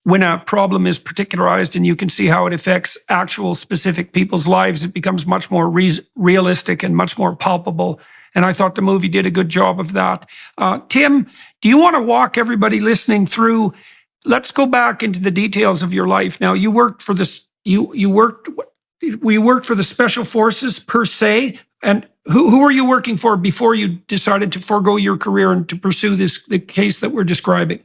when a problem is particularized and you can see how it affects actual specific people's lives, it becomes much more realistic and much more palpable. And I thought the movie did a good job of that. Tim, do you want to walk everybody listening through? Let's go back into the details of your life. Now, you worked for this. We worked for the Special Forces per se. And who were you working for before you decided to forego your career and to pursue the case that we're describing?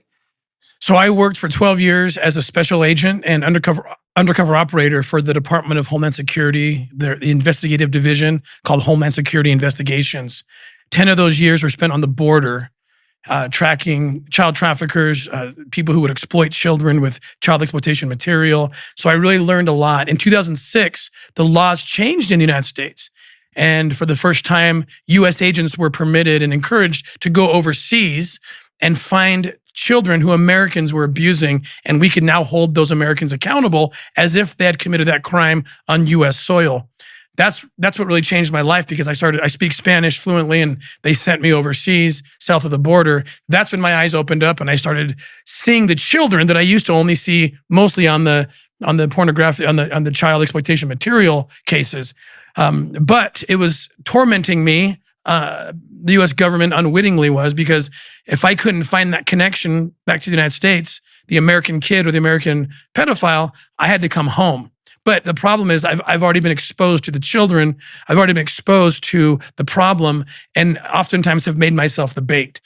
So I worked for 12 years as a special agent and undercover operator for the Department of Homeland Security, the investigative division called Homeland Security Investigations. 10 of those years were spent on the border, tracking child traffickers, people who would exploit children with child exploitation material. So I really learned a lot. In 2006, the laws changed in the United States. And for the first time, U.S. agents were permitted and encouraged to go overseas and find children who Americans were abusing, and we could now hold those Americans accountable as if they had committed that crime on U.S. soil. That's what really changed my life, because I speak Spanish fluently, and they sent me overseas, south of the border. That's when my eyes opened up, and I started seeing the children that I used to only see mostly on the pornography, on the child exploitation material cases. But it was tormenting me. The U.S. government unwittingly was, because if I couldn't find that connection back to the United States, the American kid or the American pedophile, I had to come home. But the problem is I've already been exposed to the children. I've already been exposed to the problem, and oftentimes have made myself the bait.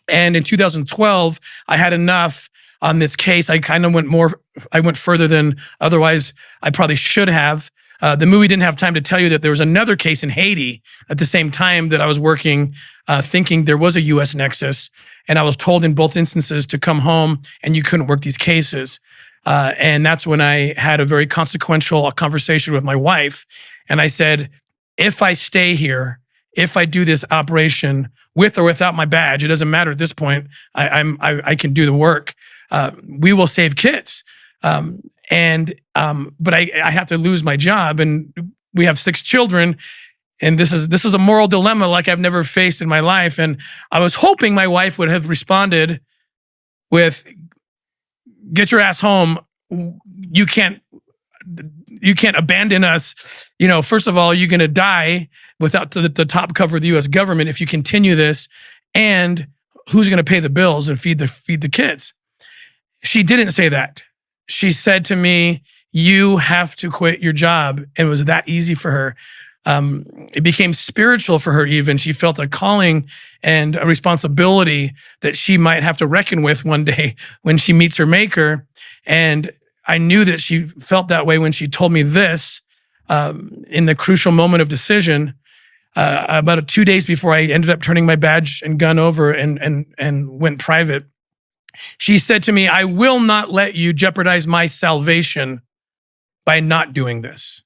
And in 2012, I had enough on this case. I went further than otherwise I probably should have. The movie didn't have time to tell you that there was another case in Haiti at the same time that I was working, thinking there was a U.S. nexus. And I was told in both instances to come home and you couldn't work these cases. And that's when I had a very consequential conversation with my wife. And I said, if I stay here, if I do this operation with or without my badge, it doesn't matter at this point, I can do the work. We will save kids. But I have to lose my job, and we have 6 children, and this is a moral dilemma like I've never faced in my life. And I was hoping my wife would have responded with, "Get your ass home. You can't abandon us. You know, first of all, you're going to die without the top cover of the U.S. government if you continue this, and who's going to pay the bills and feed the kids?" She didn't say that. She said to me, "You have to quit your job." And it was that easy for her. It became spiritual for her even. She felt a calling and a responsibility that she might have to reckon with one day when she meets her maker. And I knew that she felt that way when she told me this in the crucial moment of decision, about 2 days before I ended up turning my badge and gun over and went private. She said to me, "I will not let you jeopardize my salvation by not doing this."